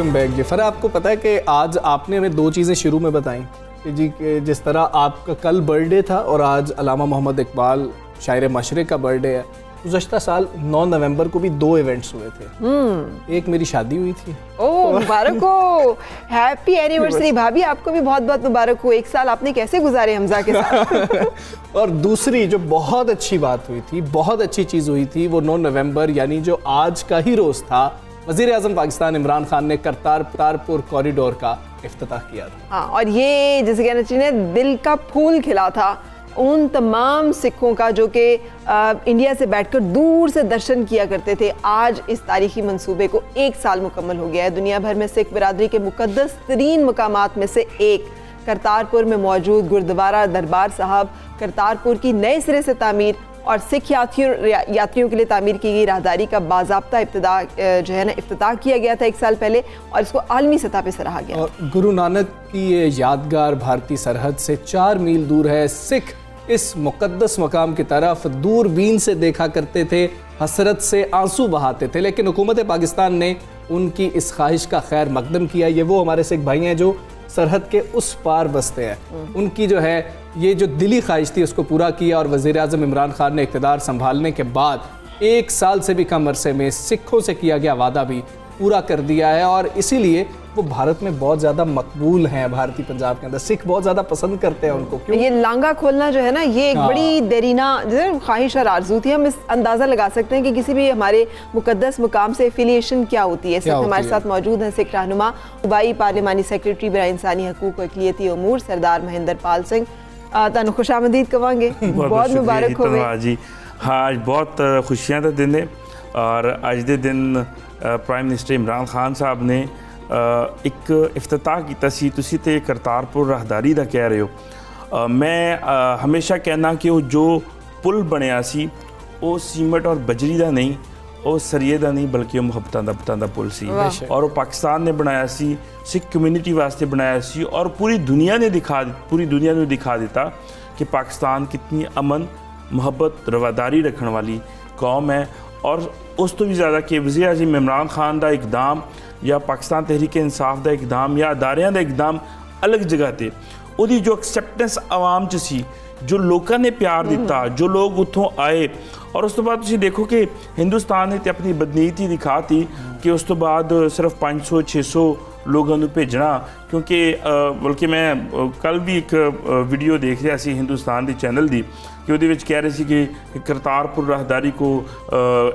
Welcome back जी। फरा, आपको पता है कि आज आपने हमें दो चीज़ें शुरू में बताई कि जी कि जिस तरह आपका कल बर्थडे था और आज अल्लामा मोहम्मद इकबाल शायर मशरिक़ का बर्थडे है। गुज़श्ता साल 9 नवंबर को भी 2 इवेंट्स हुए थे। एक मेरी शादी हुई थी। ओह, मुबारक हो, हैप्पी एनिवर्सरी भाभी, आपको भी बहुत बहुत मुबारक हो। एक साल आपने कैसे गुजारे हमजा के साथ? और दूसरी जो बहुत अच्छी बात हुई थी, बहुत अच्छी चीज़ हुई थी, वो 9 नवंबर यानी जो आज का ही रोज़ था, वज़ीर आज़म पाकिस्तान इमरान खान ने करतारपुर कॉरिडोर का इफ्तिताह किया था। हाँ, और ये जैसे कहना चाहिए दिल का फूल खिला था उन तमाम सिखों का जो कि इंडिया से बैठकर दूर से दर्शन किया करते थे। आज इस तारीखी मंसूबे को 1 साल मुकम्मल हो गया है। दुनिया भर में सिख बिरादरी के मुकद्दस तरीन मकामात में से एक करतारपुर में मौजूद गुरुद्वारा दरबार साहब करतारपुर की नए सिरे से तामीर और सिख यात्रियों के लिए तामीर की गई राहदारी का बाज़ाब्ता इफ्तिताह किया गया था 1 साल पहले, और इसको आलमी सतह पर सराहा गया। और गुरु नानक की ये यादगार भारतीय सरहद से 4 मील दूर है। सिख इस मुकद्दस मकाम की तरफ दूरबीन से देखा करते थे, हसरत से आंसू बहाते थे, लेकिन हुकूमत पाकिस्तान ने उनकी इस ख्वाहिश का खैर मकदम किया। ये वो हमारे सिख भाई हैं जो सरहद के उस पार बसते हैं। उनकी जो है ये जो दिली ख्वाहिश थी उसको पूरा किया, और वज़ीर आज़म इमरान खान ने इक़्तिदार संभालने के बाद 1 साल से भी कम अरसे में सिखों से किया गया वादा भी पूरा कर दिया है। और इसीलिए वो भारत में बहुत ज़्यादा मकबूल हैं। भारतीय पंजाब के अंदर सिख बहुत ज़्यादा पसंद करते हैं उनको। क्यों? ये लांगा खोलना जो है ना, ये एक बड़ी देरीना ख्वाहिश और आरज़ू थी। हम इस अंदाज़ा लगा सकते हैं कि किसी भी हमारे मुकद्दस मुकाम से एफिलिएशन क्या होती है। हमारे साथ मौजूद हैं सिख रहनुमा सूबाई पार्लिमानी सेक्रेटरी बराए इंसानी हकूक व इक़लियती उमूर सरदार महेंद्र पाल सिंह। तुहानू खुशामदीद कवांगे, बहुत मुबारक हो जी। हाँ, आज बहुत खुशियां का दिन है, और आज के दिन प्राइम मिनिस्टर इमरान खान साहब ने एक इफ्तिताह किया सी। तुसी ते करतारपुर राहदारी दा कह रहे हो। मैं हमेशा कहना कि वो जो पुल बनया सी वो सीमेंट और बजरी का नहीं, वो सरिये का नहीं, बल्कि वो मुहब्बतां दा पुल सी, और वो पाकिस्तान ने बनाया सी, सिख कम्यूनिटी वास्ते बनाया सी, और पूरी दुनिया ने दिखा दिता कि पाकिस्तान कितनी अमन मुहब्बत रवादारी रखने वाली कौम है। और उस तो भी ज़्यादा कि वज़ीर आज़म इमरान खान का इकदाम या पाकिस्तान तहरीक इंसाफ का इकदाम या अदारियां का इकदाम अलग जगह ते उहदी जो एक्सैप्टेंस आवाम च सी, जो लोगों ने प्यार दिता, जो लोग उत्थों आए। और उस तो बाद तुसीं देखो कि हिंदुस्तान ने तो अपनी बदनीयती दिखाती कि उस तो बाद सिर्फ 500-600 लोगों को भेजना, क्योंकि बल्कि मैं कल भी एक वीडियो देख रहा सी हिंदुस्तान की चैनल की कि उहदे विच कह रहे सी कि करतारपुर राहदारी को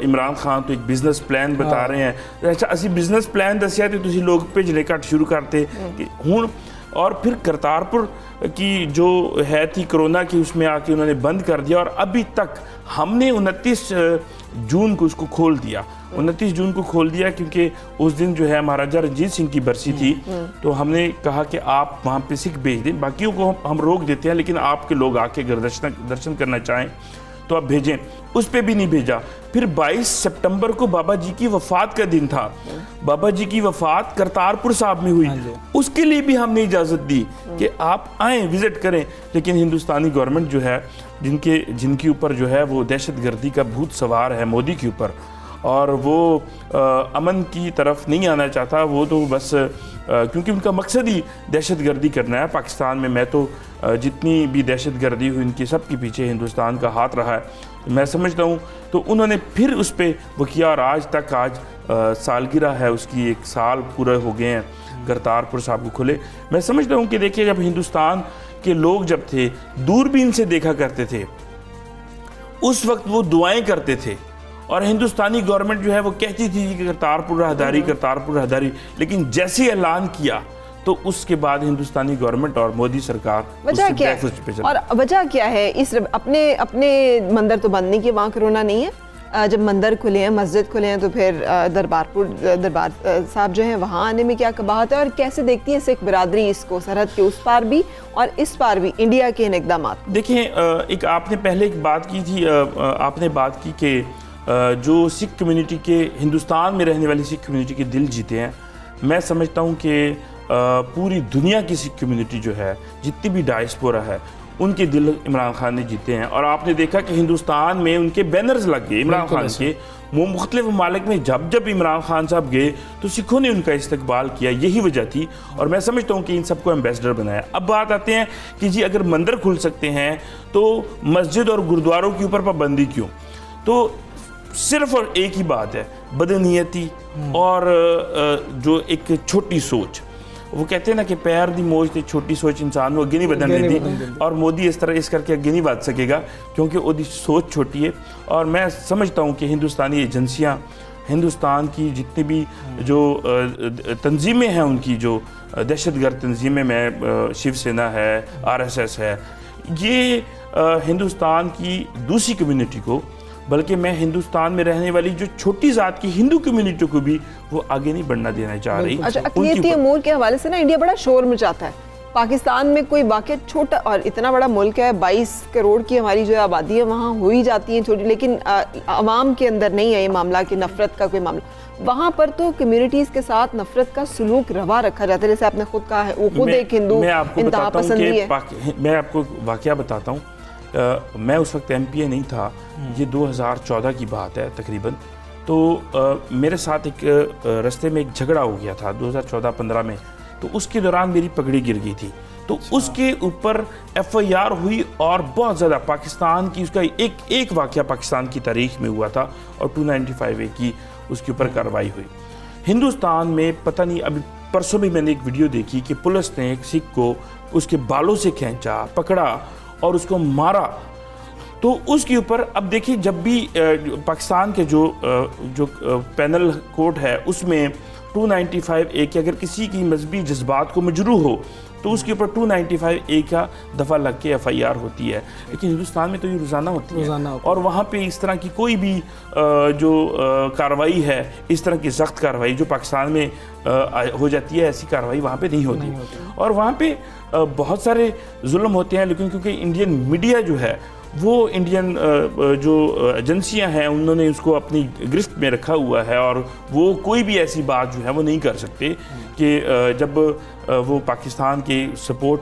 इमरान खान तो एक बिजनेस प्लान बता रहे हैं। अच्छा, असी बिजनेस प्लान दसिया तो तुसीं लोग भेजने घट शुरू करते कि हुण। और फिर करतारपुर की जो है थी कोरोना की, उसमें आके उन्होंने बंद कर दिया, और अभी तक हमने 29 जून को उसको खोल दिया। 29 जून को खोल दिया क्योंकि उस दिन जो है महाराजा रंजीत सिंह की बरसी थी, तो हमने कहा कि आप वहाँ पे सिख भेज दें, बाकियों को हम रोक देते हैं, लेकिन आपके लोग आके अगर दर्शन करना चाहें तो आप भेजें। उस पर भी नहीं भेजा। फिर 22 सितंबर को बाबा जी की वफ़ात का दिन था। बाबा जी की वफ़ात करतारपुर साहब में हुई, उसके लिए भी हमने इजाज़त दी कि आप आएँ, विज़िट करें, लेकिन हिंदुस्तानी गवर्नमेंट जो है जिनके ऊपर जो है वो दहशतगर्दी का भूत सवार है मोदी के ऊपर, और वो अमन की तरफ नहीं आना चाहता। वो तो बस क्योंकि उनका मकसद ही दहशतगर्दी करना है पाकिस्तान में। मैं तो जितनी भी दहशतगर्दी हुई इनकी सब के पीछे हिंदुस्तान का हाथ रहा है, तो मैं समझता हूँ। तो उन्होंने फिर उस पर वो किया, और आज सालगिरह है उसकी, 1 साल पूरे हो गए हैं करतारपुर साहब को खुले। मैं समझता हूँ कि देखिए, जब हिंदुस्तान के लोग जब थे दूरबीन से देखा करते थे, उस वक्त वो दुआएं करते थे, और हिंदुस्तानी गवर्नमेंट जो है वो कहती थी कि करतारपुर राहदारी, लेकिन जैसे ऐलान किया तो उसके बाद हिंदुस्तानी गवर्नमेंट और मोदी सरकार वजह क्या है? और वजह क्या है? इस अपने मंदिर तो बंद नहीं किए, वहाँ कोरोना नहीं है। जब मंदिर खुले हैं, मस्जिद खुले हैं, तो फिर दरबार साहब जो हैं वहाँ आने में क्या कबाहत है? और कैसे देखती है सिख बिरादरी इसको, सरहद के उस पार भी और इस पार भी इंडिया के इन इक़दामात? देखिए, एक आपने पहले एक बात की थी, आपने बात की कि जो सिख कम्युनिटी के, हिंदुस्तान में रहने वाली सिख कम्युनिटी के दिल जीते हैं। मैं समझता हूँ कि पूरी दुनिया की सिख कम्युनिटी जो है, जितनी भी डायस्पोरा है, उनके दिल इमरान खान ने जीते हैं। और आपने देखा कि हिंदुस्तान में उनके बैनर्स लग गए इमरान खान के, वो मुख्तलिफ ममालिक में जब जब इमरान खान साहब गए तो सिखों ने उनका इस्तकबाल किया, यही वजह थी। और मैं समझता हूँ कि इन सबको एम्बेसडर बनाया। अब बात आते हैं कि जी अगर मंदिर खुल सकते हैं तो मस्जिद और गुरुद्वारों के ऊपर पाबंदी क्यों? तो सिर्फ और एक ही बात है, बदनीयती और जो एक छोटी सोच। वो कहते हैं ना कि पैर दी मोज ते छोटी सोच इंसान को अगे नहीं बढ़ने देती, और मोदी इस तरह इस करके अगे नहीं बढ़ सकेगा क्योंकि उसकी सोच छोटी है। और मैं समझता हूँ कि हिंदुस्तानी एजेंसियाँ, हिंदुस्तान की जितनी भी जो तंजीमें हैं, उनकी जो दहशतगर्द तंजीमें में शिवसेना है, RSS है, ये हिंदुस्तान की दूसरी कम्युनिटी को, बल्कि मैं हिंदुस्तान में रहने वाली जो छोटी जात की हिंदू कम्युनिटी को भी वो आगे नहीं बढ़ना देना चाह रही। अच्छा, अक़लियती अमूर के हवाले से ना इंडिया बड़ा शोर मचाता है। पाकिस्तान में कोई वाक़या छोटा, और इतना बड़ा मुल्क है, 22 करोड़ की हमारी जो आबादी है, वहाँ हो ही जाती है छोटी, लेकिन अवाम के अंदर नहीं है ये मामला कि नफ़रत का कोई मामला। वहाँ पर तो कम्युनिटीज़ के साथ नफ़रत का सलूक रवा रखा जाता है, जैसे आपने खुद कहा है, वो खुद एक हिंदू इंतहा पसंदी है। मैं आपको वाक़या बताता हूँ। मैं उस वक्त MPA नहीं था, ये 2014 की बात है तकरीबन। तो मेरे साथ एक रास्ते में एक झगड़ा हो गया था 2014-15 में, तो उसके दौरान मेरी पगड़ी गिर गई थी। तो उसके ऊपर FIR हुई और बहुत ज़्यादा पाकिस्तान की, उसका एक वाक़या पाकिस्तान की तारीख में हुआ था और 295A की उसके ऊपर कार्रवाई हुई। हिंदुस्तान में पता नहीं, अभी परसों भी मैंने एक वीडियो देखी कि पुलिस ने एक सिख को उसके बालों से खींचा, पकड़ा और उसको मारा। तो उसके ऊपर अब देखिए, जब भी पाकिस्तान के जो पैनल कोर्ट है उसमें 295A के अगर किसी की मजहबी जज्बात को मजरूह हो तो उसके ऊपर 295A का दफ़ा लग के FIR होती है। लेकिन हिंदुस्तान में तो ये रोज़ाना होती है, और वहाँ पे इस तरह की कोई भी जो कार्रवाई है, इस तरह की सख्त कार्रवाई जो पाकिस्तान में हो जाती है, ऐसी कार्रवाई वहाँ पे नहीं होती। और वहाँ पे बहुत सारे जुल्म होते हैं, लेकिन क्योंकि इंडियन मीडिया जो है वो इंडियन जो एजेंसियां हैं उन्होंने उसको अपनी गिरफ्त में रखा हुआ है, और वो कोई भी ऐसी बात जो है वो नहीं कर सकते कि जब वो पाकिस्तान के सपोर्ट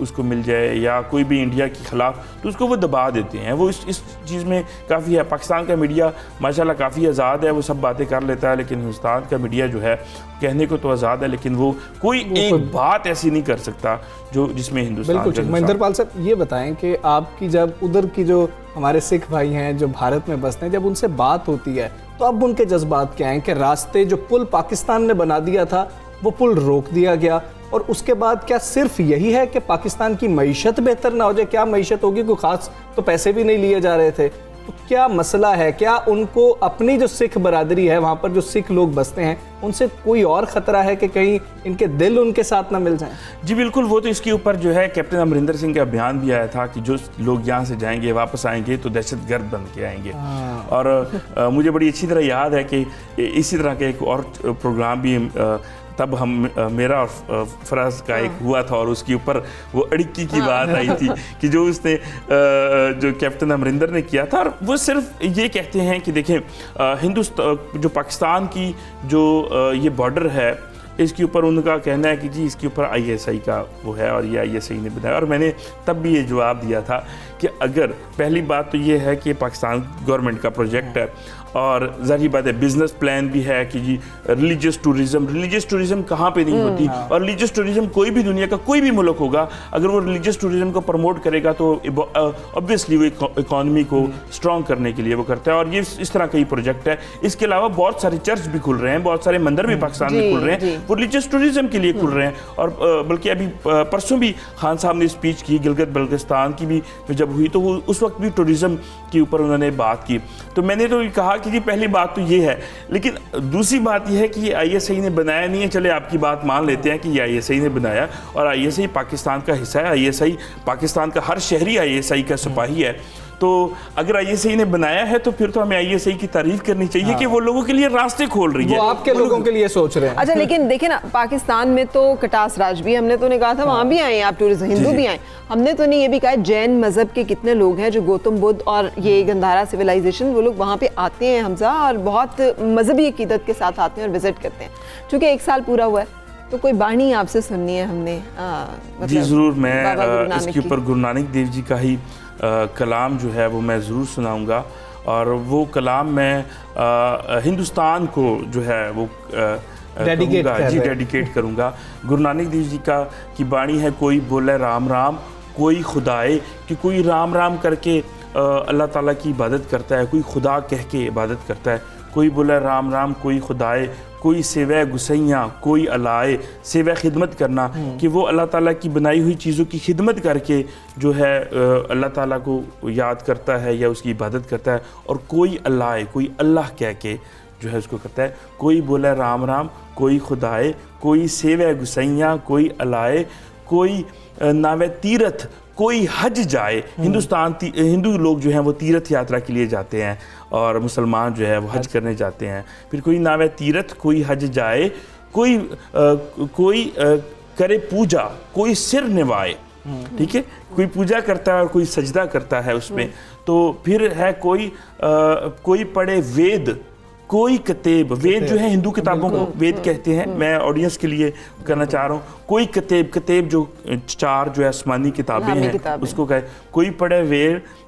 उसको मिल जाए या कोई भी इंडिया के ख़िलाफ़, तो उसको वो दबा देते हैं। वो इस चीज़ में काफ़ी है। पाकिस्तान का मीडिया माशाल्लाह काफ़ी आज़ाद है, वो सब बातें कर लेता है, लेकिन हिंदुस्तान का मीडिया जो है कहने को तो आज़ाद है, लेकिन वो कोई एक बात ऐसी नहीं कर सकता जो जिसमें हिंदुस्तान। बिल्कुल। महेंद्रपाल साहब, ये बताएं कि आपकी जब उधर की जो हमारे सिख भाई हैं जो भारत में बसते हैं, जब उनसे बात होती है तो अब उनके जज्बात क्या हैं कि रास्ते जो पुल पाकिस्तान ने बना दिया था वो पुल रोक दिया गया, और उसके बाद क्या सिर्फ यही है कि पाकिस्तान की मईशत बेहतर ना हो जाए? क्या मईशत होगी? कोई ख़ास तो पैसे भी नहीं लिए जा रहे थे, तो क्या मसला है? क्या उनको अपनी जो सिख बरादरी है, वहाँ पर जो सिख लोग बसते हैं, उनसे कोई और ख़तरा है कि कहीं इनके दिल उनके साथ ना मिल जाएं? जी बिल्कुल। वो तो इसके ऊपर जो है कैप्टन अमरिंदर सिंह का बयान भी आया था कि जो लोग यहाँ से जाएंगे, वापस आएंगे तो दहशतगर्द बन के आएंगे। और मुझे बड़ी अच्छी तरह याद है कि इसी तरह का एक और प्रोग्राम भी तब मेरा और फराज का एक हुआ था, और उसके ऊपर वो अड़िक्की की बात आई थी कि जो उसने जो कैप्टन अमरिंदर ने किया था। और वो सिर्फ ये कहते हैं कि देखें, हिंदुस्तान जो पाकिस्तान की जो ये बॉर्डर है, इसके ऊपर उनका कहना है कि जी इसके ऊपर ISI का वो है और ये ISI ने बनाया। और मैंने तब भी ये जवाब दिया था कि अगर पहली बात तो ये है कि पाकिस्तान गवर्नमेंट का प्रोजेक्ट है, और ज़ाहिर बात है बिजनेस प्लान भी है कि जी रिलीजियस टूरिज़म कहाँ पे नहीं होती, और रिलीजियस टूरिज़म कोई भी दुनिया का कोई भी मुल्क होगा, अगर वो रिलीजियस टूरिज़म को प्रमोट करेगा तो ऑब्वियसली वो इकॉनमी को स्ट्रॉन्ग करने के लिए वो करता है। और ये इस तरह का ही प्रोजेक्ट है। इसके अलावा बहुत सारे चर्च भी खुल रहे हैं, बहुत सारे मंदिर भी पाकिस्तान में खुल रहे हैं, वो रिलीजियस टूरिज़म के लिए खुल रहे हैं। और बल्कि अभी परसों भी खान साहब ने स्पीच की गिलगित बल्तिस्तान की भी जब हुई, तो उस वक्त भी टूरिज़म के ऊपर उन्होंने बात की। तो मैंने तो कहा कि जी पहली बात तो ये है, लेकिन दूसरी बात ये है कि ये ISI ने बनाया नहीं है। चले आपकी बात मान लेते हैं कि ये ISI ने बनाया, और ISI पाकिस्तान का हिस्सा है। ISI पाकिस्तान का हर शहरी ISI का सिपाही है। तो अगर ISI ने बनाया है तो फिर तो हमें ISI की तारीफ करनी चाहिए कि वो लोगों के लिए रास्ते खोल रही है, वो आपके लोगों के लिए सोच रहे हैं। अच्छा, लेकिन देखें ना, पाकिस्तान में तो कटास राज भी, हमने तो नहीं कहा था वहाँ भी आए आप टूरिस्ट, हिंदू भी आए। हमने तो नहीं ये भी कहा जैन मजहब के कितने लोग हैं जो गौतम बुद्ध और ये गंधारा सिविलाइजेशन, वो लोग वहाँ पे आते हैं हमजा, और बहुत मजहबी अकीदत के साथ आते हैं और विजिट करते हैं। चूँकि 1 साल पूरा हुआ है तो कोई बाणी आपसे सुननी है हमने जी ज़रूर, मैं बाबा गुरु नानक इसके की। ऊपर गुरु नानक देव जी का ही कलाम जो है वो मैं ज़रूर सुनाऊंगा, और वो कलाम मैं हिंदुस्तान को जो है वो Dedicate कहूँगा, कर जी रहे हैं। डेडिकेट करूँगा। गुरु नानक देव जी का की बाणी है, कोई बोले राम राम कोई खुदाए, कि कोई राम राम करके अल्लाह ताला की इबादत करता है, कोई खुदा कह के इबादत करता है। कोई बोला राम राम कोई खुदाए, कोई सेवा गुसैयाँ कोई अलाए, सेवा खिदमत करना कि वो अल्लाह ताला की बनाई हुई चीज़ों की खिदमत करके जो है अल्लाह ताला को याद करता है या उसकी इबादत करता है। और कोई अलाए, कोई अल्लाह कह के जो है उसको करता है। कोई बोला राम राम कोई खुदाए, कोई सेवा गुसैयाँ कोई अलाए, कोई नावे तीरथ कोई हज जाए। हिंदू लोग जो हैं वो तीर्थ यात्रा के लिए जाते हैं और मुसलमान जो है वो हज करने जाते हैं। फिर कोई नावे तीरथ कोई हज जाए, कोई करे पूजा कोई सिर निभाए, ठीक है, कोई पूजा करता है और कोई सजदा करता है उसमें। तो फिर है कोई पढ़े वेद कोई कतेब, वेद जो है हिंदू किताबों को वेद कहते हैं, मैं ऑडियंस के लिए करना चाह रहा हूँ। कोई कतेब जो चार जो है आसमानी किताबें हैं उसको कहे। कोई पढ़े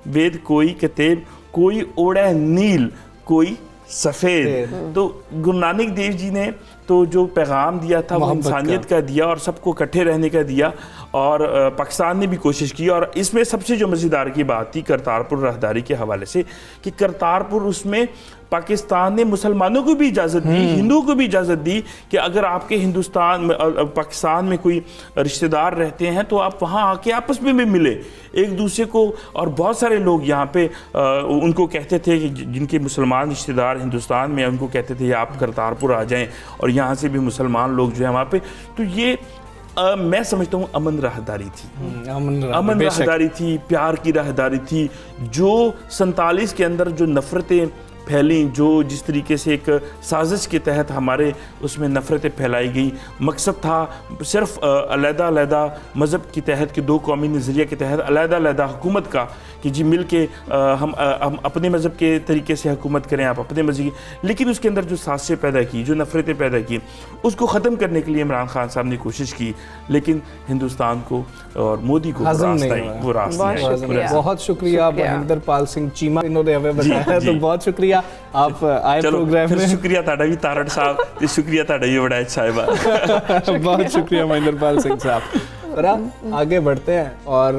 वेद कोई कतेब, कोई ओढ़े नील कोई सफ़ेद। तो गुरु नानक देव जी ने तो जो पैगाम दिया था वो इंसानियत का दिया और सबको इकट्ठे रहने का दिया, और पाकिस्तान ने भी कोशिश की। और इसमें सबसे जो मज़ेदार की बात थी करतारपुर राहदारी के हवाले से, कि करतारपुर उसमें पाकिस्तान ने मुसलमानों को भी इजाज़त दी, हिंदुओं को भी इजाज़त दी कि अगर आपके हिंदुस्तान में पाकिस्तान में कोई रिश्तेदार रहते हैं तो आप वहाँ आके आपस में भी मिले एक दूसरे को। और बहुत सारे लोग यहाँ पे उनको कहते थे कि जिनके मुसलमान रिश्तेदार हिंदुस्तान में, उनको कहते थे आप करतारपुर आ जाएं और यहाँ से भी मुसलमान लोग जो है वहाँ पे। तो ये मैं समझता हूँ अमन राहदारी थी, अमन राहदारी थी, प्यार की राहदारी थी। जो 47 के अंदर जो नफ़रतें फैली, जो जिस तरीके से एक साजिश के तहत हमारे उसमें नफ़रतें फैलाई गई, मकसद था सिर्फ अलग-अलग मज़हब के तहत कि दो कौमी नज़रिया के तहत अलग-अलग हुकूमत का, कि जी मिल के हम अपने मज़हब के तरीके से हुकूमत करें, आप अपने मज़हब। लेकिन उसके अंदर जो साजिशें पैदा की, जो नफ़रतें पैदा की, उसको ख़त्म करने के लिए इमरान खान साहब ने कोशिश की, लेकिन हिंदुस्तान को और मोदी को वो रास्ता। बहुत शुक्रिया महेंद्र पाल सिंह चीमा, इन्होंने हमें बताया, तो बहुत शुक्रिया आप आए प्रोग्राम में। शुक्रिया ताड़ा भी तारड़ साहब, ते शुक्रिया ताड़ा भी बड़ा साहिबा। बहुत शुक्रिया महेंद्र पाल सिंह साहब। फरा आगे बढ़ते हैं, और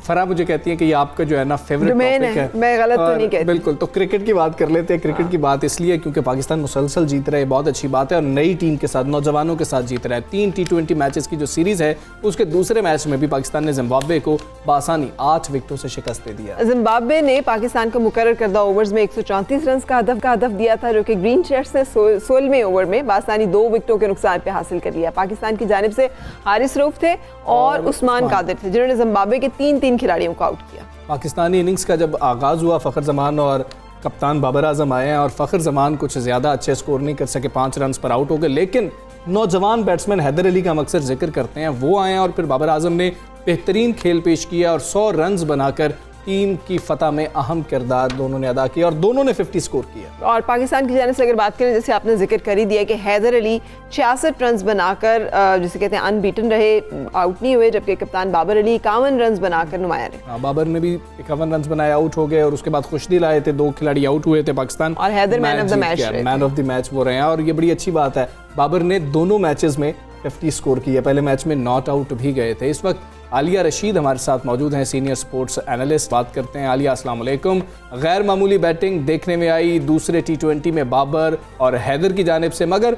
फरा मुझे कहती है कि ये आपका जो है ना फेवरेट टॉपिक है। मैं गलत तो नहीं कहती। बिल्कुल, तो क्रिकेट की बात कर लेते हैं। क्रिकेट की बात इसलिए क्योंकि पाकिस्तान मुसलसल जीत रहा है, बहुत अच्छी बात है, और नई टीम के साथ, नौजवानों के साथ जीत रहा है। 3 T20 मैचेस की जो सीरीज है उसके दूसरे मैच में भी पाकिस्तान ने जिम्बाब्वे को बासानी 8 विकेटों से शिकस्त दे दिया। जिम्बाब्वे ने पाकिस्तान को मुकर्रर करदा ओवर्स में 134 रन का हदफ दिया था, जो कि ग्रीन शर्ट्स ने 16वें ओवर में बासानी 2 विकेटों के नुकसान पे हासिल कर लिया। पाकिस्तान की जानिब से हारिस रऊफ थे और उस्मान कादिर थे, जिन्होंने जिम्बाब्वे के 3 खिलाड़ियों को आउट किया। पाकिस्तानी इनिंग्स का जब आगाज़ हुआ, फ़खर जमान और कप्तान बाबर आजम आए हैं, और फ़खर जमान कुछ ज़्यादा अच्छे स्कोर नहीं कर सके, 5 रन पर आउट हो गए। लेकिन नौजवान बैट्समैन हैदर अली का हम अक्सर जिक्र करते हैं, वो आए और फिर बाबर आजम ने बेहतरीन खेल पेश किया और 100 रन बनाकर टीम की फतह में अहम किरदार दोनों ने अदा किया, और दोनों ने 50 स्कोर किया। और पाकिस्तान की जानिब से अगर बात करें, जैसे आपने जिक्र कर ही दिया कि हैदर अली 66 रन बनाकर जिसे कहते हैं अनबीटन रहे, आउट नहीं हुए, जबकि कप्तान बाबर अली 51 रन बनाकर नुमाया रहे। बाबर ने भी 51 रन बनाए, आउट हो गए, और उसके बाद खुशदिल आए थे, 2 खिलाड़ी आउट हुए थे पाकिस्तान, और Haider man of the match वो रहे हैं। और ये बड़ी अच्छी बात है, बाबर ने दोनों मैचेस में 50 स्कोर किया, पहले मैच में नॉट आउट भी गए थे। इस वक्त आलिया रशीद हमारे साथ मौजूद हैं, सीनियर स्पोर्ट्स एनालिस्ट। बात करते हैं आलिया, अस्सलाम वालेकुम। गैर मामूली बैटिंग देखने में आई दूसरे T20 में बाबर और हैदर की जानिब से, मगर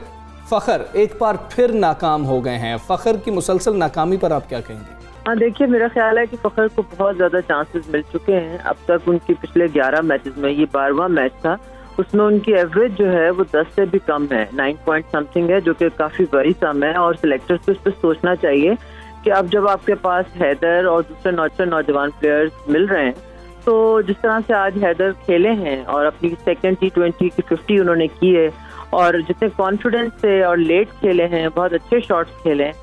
फ़खर एक बार फिर नाकाम हो गए हैं। फ़खर की मुसलसल नाकामी पर आप क्या कहेंगे? हाँ, देखिए, मेरा ख्याल है कि फ़खर को बहुत ज़्यादा चांसेस मिल चुके हैं अब तक। उनकी पिछले 11 मैचेस में ये 12वां मैच था, उसमें उनकी एवरेज जो है वो 10 से भी कम है, 9 पॉइंट समथिंग है, जो कि काफ़ी बड़ी सम है। और सिलेक्टर्स को इस पर सोचना चाहिए कि अब जब आपके पास हैदर और दूसरे नौजवान प्लेयर्स मिल रहे हैं, तो जिस तरह से आज हैदर खेले हैं और अपनी सेकंड T20 की 50 उन्होंने की है, और जितने कॉन्फिडेंस से और लेट खेले हैं, बहुत अच्छे शॉट्स खेले हैं,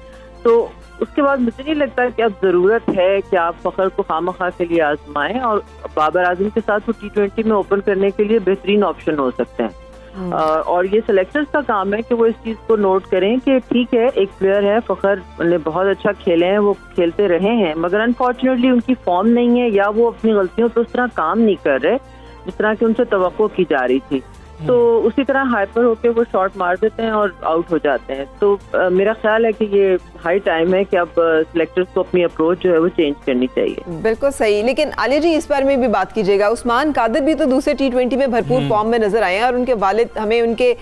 तो उसके बाद मुझे नहीं लगता कि अब ज़रूरत है कि आप फ़खर को खामखा के लिए आजमाएं। और बाबर आजम के साथ वो T20 में ओपन करने के लिए बेहतरीन ऑप्शन हो सकते हैं। और ये सेलेक्टर्स का काम है कि वो इस चीज को नोट करें कि ठीक है, एक प्लेयर है फखर ने बहुत अच्छा खेले हैं, वो खेलते रहे हैं, मगर अनफॉर्चुनेटली उनकी फॉर्म नहीं है या वो अपनी गलतियों पे उस तरह काम नहीं कर रहे जिस तरह की उनसे तवक्को की जा रही थी। तो उसी तरह हाइपर होके वो शॉट मार देते हैं और आउट हो जाते हैं। तो मेरा ख्याल है कि ये हाई टाइम है कि अब सिलेक्टर्स को अपनी अप्रोच जो है वो चेंज करनी चाहिए। बिल्कुल सही। लेकिन आलिया जी, इस बारे में भी बात कीजिएगा, उस्मान कादिर भी तो दूसरे T20 में भरपूर फॉर्म में नजर आए हैं और उनके वालिद हमें उनके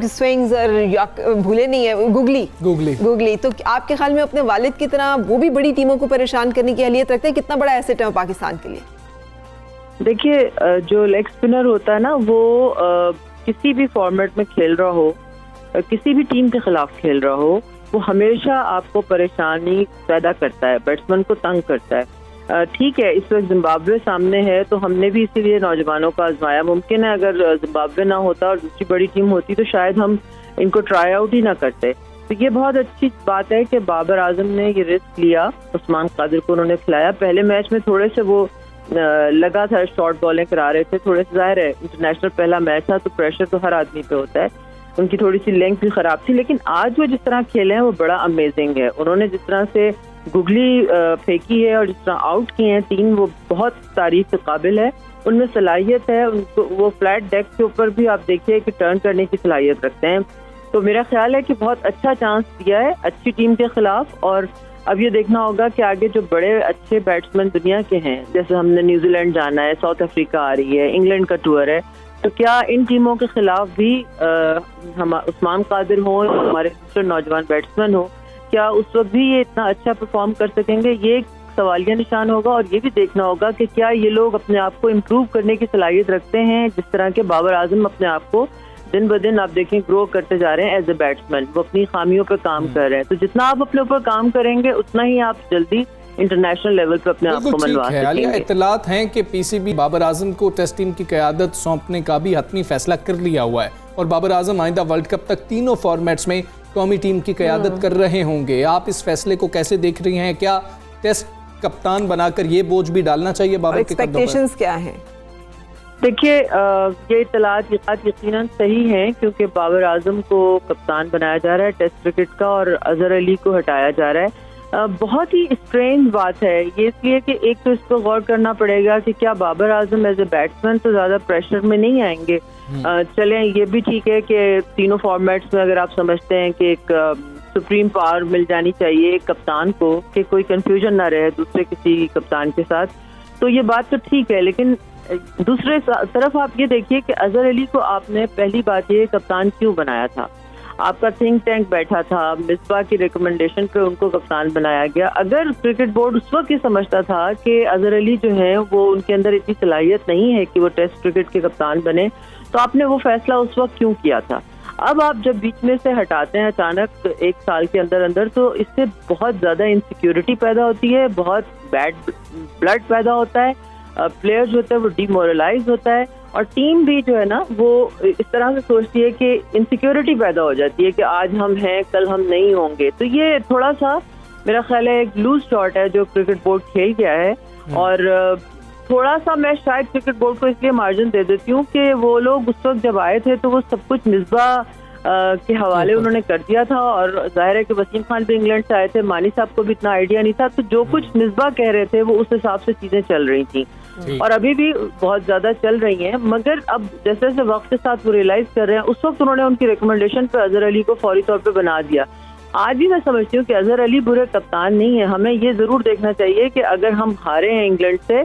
स्विंग्स और भूले नहीं है, गुगली। तो आपके ख्याल में अपने वालिद की तरह वो भी बड़ी टीमों को परेशान करने की अहलियत रखते हैं? कितना बड़ा एसेट है पाकिस्तान के लिए? देखिए, जो लेग स्पिनर होता है ना, वो किसी भी फॉर्मेट में खेल रहा हो, किसी भी टीम के खिलाफ खेल रहा हो, वो हमेशा आपको परेशानी पैदा करता है, बैट्समैन को तंग करता है। ठीक है, इस वक्त जिम्बाब्वे सामने है तो हमने भी इसीलिए नौजवानों का आजमाया। मुमकिन है अगर जिम्बाब्वे ना होता और दूसरी बड़ी टीम होती तो शायद हम इनको ट्राई आउट ही ना करते। तो ये बहुत अच्छी बात है कि बाबर आजम ने ये रिस्क लिया, उस्मान कादिर को उन्होंने खिलाया। पहले मैच में थोड़े से वो लगा था शॉर्ट बॉलिंग करा रहे थे, थोड़े से, जाहिर है इंटरनेशनल पहला मैच था तो प्रेशर तो हर आदमी पे होता है, उनकी थोड़ी सी लेंथ भी खराब थी। लेकिन आज वो जिस तरह खेले हैं वो बड़ा अमेजिंग है। उन्होंने जिस तरह से गुगली फेंकी है और जिस तरह आउट किए हैं 3, वो बहुत तारीफ के काबिल है। उनमें सलाहियत है, उनको वो फ्लैट डेक के ऊपर भी आप देखिए कि टर्न करने की सलाहियत रखते हैं। तो मेरा ख्याल है कि बहुत अच्छा चांस दिया है अच्छी टीम के खिलाफ। और अब ये देखना होगा कि आगे जो बड़े अच्छे बैट्समैन दुनिया के हैं, जैसे हमने न्यूजीलैंड जाना है, साउथ अफ्रीका आ रही है, इंग्लैंड का टूर है, तो क्या इन टीमों के खिलाफ भी हम उस्मान कादिर हो, हमारे दूसरे नौजवान बैट्समैन हो, क्या उस वक्त भी ये इतना अच्छा परफॉर्म कर सकेंगे? ये एक सवालिया निशान होगा। और ये भी देखना होगा कि क्या ये लोग अपने आप को इम्प्रूव करने की सलाहियत रखते हैं, जिस तरह के बाबर आजम अपने आप को दिन ब दिन आप देखें ग्रो करते जा रहे हैं एज ए बैट्समैन, वो अपनी खामियों पे काम कर रहे हैं। तो जितना आप अपने ऊपर काम करेंगे उतना ही आप जल्दी इंटरनेशनल लेवल पे अपने आप को मनवा सकेंगे। इत्तलात हैं कि पीसीबी बाबर आजम को टेस्ट टीम की क़यादत सौंपने का भी हतमी फैसला कर लिया हुआ है और बाबर आजम आइंदा वर्ल्ड कप तक तीनों फॉर्मेट्स में कौमी टीम की क़यादत कर रहे होंगे। आप इस फैसले को कैसे देख रही हैं? क्या टेस्ट कप्तान बनाकर ये बोझ भी डालना चाहिए बाबर के कंधों पर? एक्सपेक्टेशंस क्या हैं? देखिए, ये इत्तलात यकीनन सही है क्योंकि बाबर आजम को कप्तान बनाया जा रहा है टेस्ट क्रिकेट का और अजहर अली को हटाया जा रहा है। बहुत ही स्ट्रेंज बात है ये, इसलिए कि एक तो इस पर गौर करना पड़ेगा कि क्या Babar Azam as a batsman तो ज़्यादा प्रेशर में नहीं आएंगे। चलें, ये भी ठीक है कि तीनों फॉर्मेट्स में अगर आप समझते हैं कि एक सुप्रीम पावर मिल जानी चाहिए एक कप्तान को कि कोई कंफ्यूजन ना रहे दूसरे किसी कप्तान के साथ, तो ये बात तो ठीक है। लेकिन दूसरे तरफ आप ये देखिए कि अजहर अली को आपने पहली बात ये कप्तान क्यों बनाया था? आपका थिंक टैंक बैठा था, मिसबा की रिकमेंडेशन पे उनको कप्तान बनाया गया। अगर क्रिकेट बोर्ड उस वक्त ये समझता था कि अजहर अली जो है वो उनके अंदर इतनी सलाहियत नहीं है कि वो टेस्ट क्रिकेट के कप्तान बने, तो आपने वो फैसला उस वक्त क्यों किया था? अब आप जब बीच में से हटाते हैं अचानक एक साल के अंदर अंदर, तो इससे बहुत ज्यादा इनसिक्योरिटी पैदा होती है, बहुत बैड ब्लड पैदा होता है, प्लेयर जो होता है वो डिमोरलाइज होता है और टीम भी जो है ना वो इस तरह से सोचती है कि इनसिक्योरिटी पैदा हो जाती है कि आज हम हैं कल हम नहीं होंगे। तो ये थोड़ा सा मेरा ख्याल है एक लूज शॉट है जो क्रिकेट बोर्ड खेल गया है। और थोड़ा सा मैं शायद क्रिकेट बोर्ड को इसलिए मार्जिन दे देती हूँ कि वो लोग उस वक्त जब आए थे तो वो सब कुछ मिसबा के हवाले उन्होंने कर दिया था और जाहिर है कि वसीम खान भी इंग्लैंड से आए थे, मानी साहब को भी इतना आइडिया नहीं था, तो जो कुछ मिसबा कह रहे थे वो उस हिसाब से चीजें चल रही थी और अभी भी बहुत ज्यादा चल रही हैं। मगर अब जैसे जैसे वक्त के साथ वो रियलाइज कर रहे हैं, उस वक्त उन्होंने उनकी रिकमेंडेशन पे अजहर अली को फौरी तौर पे बना दिया। आज भी मैं समझती हूँ कि अजहर अली बुरे कप्तान नहीं है। हमें ये जरूर देखना चाहिए कि अगर हम हारे हैं इंग्लैंड से,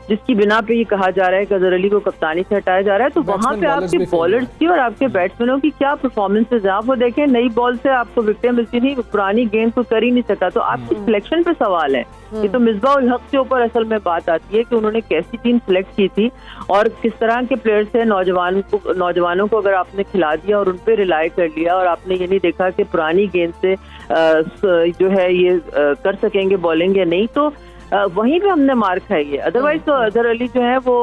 जिसकी बिना पे ये कहा जा रहा है कि अजहर अली को कप्तानी से हटाया जा रहा है, तो वहाँ पे आपके बॉलर्स की और आपके बैट्समैनों की क्या परफॉर्मेंसेज है। आप वो देखें, नई बॉल से आपको विकेटें मिलती थी, पुरानी गेंद को कर ही नहीं सका। तो आपकी सिलेक्शन पे सवाल है। ये तो मिसबा उल हक के ऊपर असल में बात आती है कि उन्होंने कैसी टीम सिलेक्ट की थी और किस तरह के प्लेयर्स थे। नौजवानों को अगर आपने खिला दिया और उन पर रिलाई कर लिया और आपने ये नहीं देखा कि पुरानी गेंद से जो है ये कर सकेंगे बॉलिंग या नहीं, तो वहीं पे हमने मार खाई है। अदरवाइज तो अजहर अली जो है वो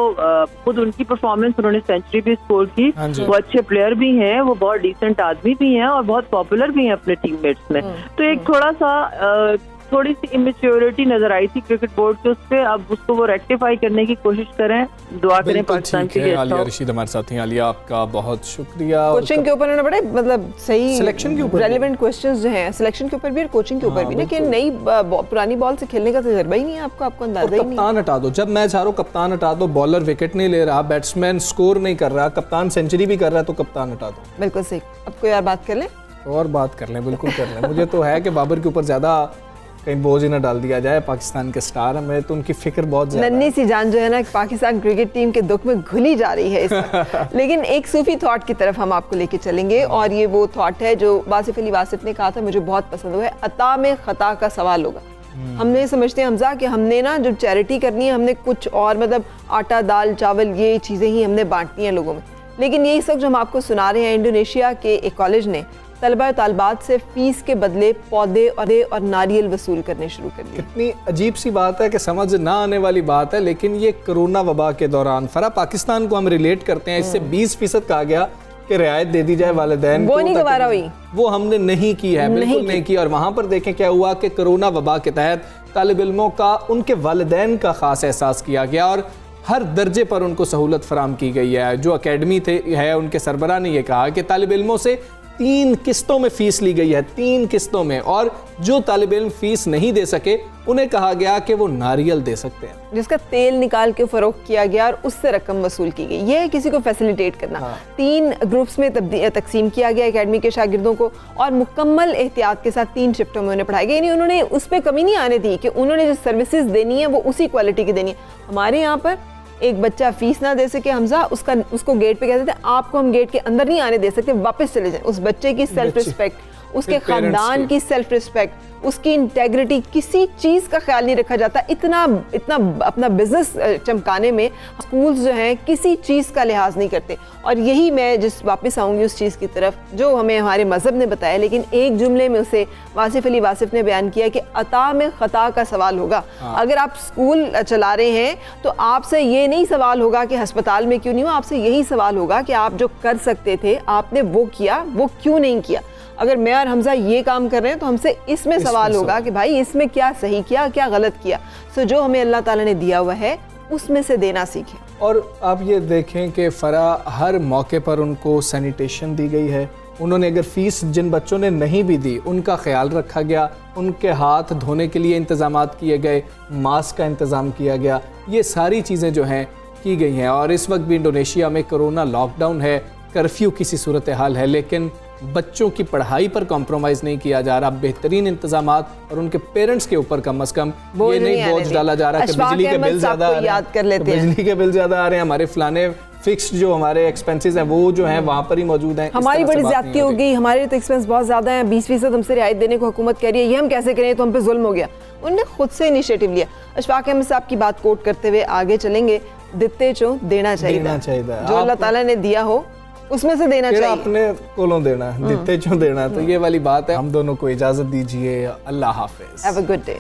खुद उनकी परफॉर्मेंस, उन्होंने सेंचुरी भी स्कोर की, वो अच्छे प्लेयर भी हैं, वो बहुत डिसेंट आदमी भी हैं और बहुत पॉपुलर भी हैं अपने टीममेट्स में। तो एक थोड़ा सा थोड़ी सी इमेच्योरिटी नजर आई थी क्रिकेट बोर्ड के उस पे, अब उसको वो रेक्टिफाई करने की कोशिश करें, दुआ करें बिल्कुल पाकिस्तान ठीक के है। लिए। आलिया रशीद हमारे साथ हैं। आलिया, आपका बहुत शुक्रिया। और कोचिंग के ऊपर उन्होंने बड़े मतलब सही सिलेक्शन के ऊपर रेलेवेंट क्वेश्चंस जो हैं सिलेक्शन के ऊपर भी और कोचिंग के ऊपर भी ना, कि नई पुरानी बॉल से खेलने का तजुर्बा ही नहीं है आपको अंदाजा ही नहीं। कप्तान हटा दो, जब मैच हारो कप्तान हटा दो, बॉलर विकेट नहीं ले रहा, बैट्समैन स्कोर नहीं कर रहा, कप्तान सेंचुरी भी कर रहा है, तो कप्तान हटा दो। बिल्कुल सही। अब कोई और बात कर लें? और बात कर लें, बिल्कुल कर लें। मुझे तो है कि बाबर के ऊपर ज़्यादा कहीं बोझ ही ना डाल दिया जाए, पाकिस्तान के स्टार हमें तो उनकी फिक्र बहुत ज़्यादा नन्ही सी जान जो है ना पाकिस्तान क्रिकेट टीम के दुख में घुली जा रही है इस वक्त। लेकिन एक सूफी थॉट की तरफ हम आपको लेके चलेंगे, और ये वो थॉट है जो वासिफ अली वासिफ ने कहा था, मुझे बहुत पसंद हुआ है, अता में खता का सवाल होगा। हमने समझते हैं हमजा कि हमने ना जो चैरिटी करनी है, हमने कुछ और मतलब आटा दाल चावल ये चीज़ें ही हमने बांटनी है लोगों में, लेकिन यही सब जो हम आपको सुना रहे हैं, इंडोनेशिया के एक कॉलेज ने तलबा तालबात से फीस के बदले पौधे और नारियल वसूल करने शुरू कर दिए। कितनी अजीब सी बात है कि समझ ना आने वाली बात है, लेकिन ये कोरोना वबा के दौरान फरा पाकिस्तान को हम रिलेट करते हैं, इससे 20% कहा गया कि रियायत दे दी जाए वालिदैन को, वो नहीं दोबारा हुई, वो हमने नहीं की है, बिल्कुल नहीं की। और वहाँ पर देखें क्या हुआ कि कोरोना वबा के तहत तालिब इल्मों का उनके वालिदैन का ख़ास एहसास किया गया और हर दर्जे पर उनको सहूलत फराम की गई है। जो अकेडमी है उनके सरबराह ने यह कहा कि तालिब इल्मों से 3 किस्तों में फ़ीस ली गई है, 3 किस्तों में, और जो तालिब इल्म फ़ीस नहीं दे सके उन्हें कहा गया कि वो नारियल दे सकते हैं, जिसका तेल निकाल के फरोख्त किया गया और उससे रकम वसूल की गई। ये है किसी को फैसिलिटेट करना। 3 ग्रुप्स में तकसीम किया गया एकेडमी के शागिर्दों को, और मुकम्मल एहतियात के साथ 3 शिफ्टों में उन्हें पढ़ाया गया। यानी उन्होंने उस पर कमी नहीं आने दी कि उन्होंने जो सर्विसेज देनी है वो उसी क्वालिटी की देनी है। हमारे यहाँ पर एक बच्चा फीस ना दे सके हमजा, उसको गेट पे कहते थे आपको हम गेट के अंदर नहीं आने दे सकते, वापस चले जाएं। उस बच्चे की सेल्फ रिस्पेक्ट, उसके खानदान की सेल्फ रिस्पेक्ट, उसकी इंटेग्रिटी, किसी चीज़ का ख्याल नहीं रखा जाता। इतना अपना बिजनेस चमकाने में स्कूल्स जो हैं किसी चीज़ का लिहाज नहीं करते। और यही मैं वापस आऊँगी उस चीज़ की तरफ जो हमें हमारे मज़हब ने बताया, लेकिन एक जुमले में उसे वासिफ अली वासिफ ने बयान किया कि अता में ख़ता का सवाल होगा। अगर आप स्कूल चला रहे हैं तो आपसे ये नहीं सवाल होगा कि अस्पताल में क्यों नहीं हुआ, आपसे यही सवाल होगा कि आप जो कर सकते थे आपने वो किया, वो क्यों नहीं किया। अगर मैं और हमजा ये काम कर रहे हैं तो हमसे इसमें सवाल होगा कि भाई इसमें क्या सही किया, क्या गलत किया। सो जो हमें अल्लाह ताला ने दिया हुआ है उसमें से देना सीखें। और आप ये देखें कि फरा हर मौके पर उनको सैनिटेशन दी गई है। उन्होंने अगर फ़ीस जिन बच्चों ने नहीं भी दी उनका ख्याल रखा गया, उनके हाथ धोने के लिए इंतज़ामात किए गए, मास्क का इंतज़ाम किया गया, ये सारी चीज़ें जो हैं की गई हैं। और इस वक्त भी इंडोनेशिया में कोरोना लॉकडाउन है, कर्फ्यू की सी सूरत हाल है, लेकिन बच्चों की पढ़ाई पर कॉम्प्रोमाइज़ नहीं किया जा रहा। बेहतरीन इंतजामात और उनके पेरेंट्स के ऊपर कम अज़ कम ये नहीं बोझ डाला जा रहा कि बिजली के बिल ज़्यादा आ रहे हैं, बिजली के बिल ज़्यादा आ रहे हैं, हमारे फलाने फिक्स्ड जो हमारे एक्सपेंसेस हैं वो जो हैं वहाँ पर ही मौजूद हैं। हमारी बड़ी ज्यादती हो गई, हमारे तो एक्सपेंस बहुत ज़्यादा हैं, 20% हमसे रियायत देने को हुकूमत कह रही है, ये हम कैसे करें, तो हम पे जुल्म हो गया। उन्होंने खुद से इनिशिएटिव लिया। अशफाक अहमद साहब की बात कोट करते हुए आगे चलेंगे, दिते चो देना चाहिए, जो अल्लाह ताला ने दिया हो उसमें से देना चाहिए, अपने कोलों देना, दिते चो देना। तो ये वाली बात है। हम दोनों को इजाज़त दीजिए, अल्लाह हाफिज़, हैव अ गुड डे।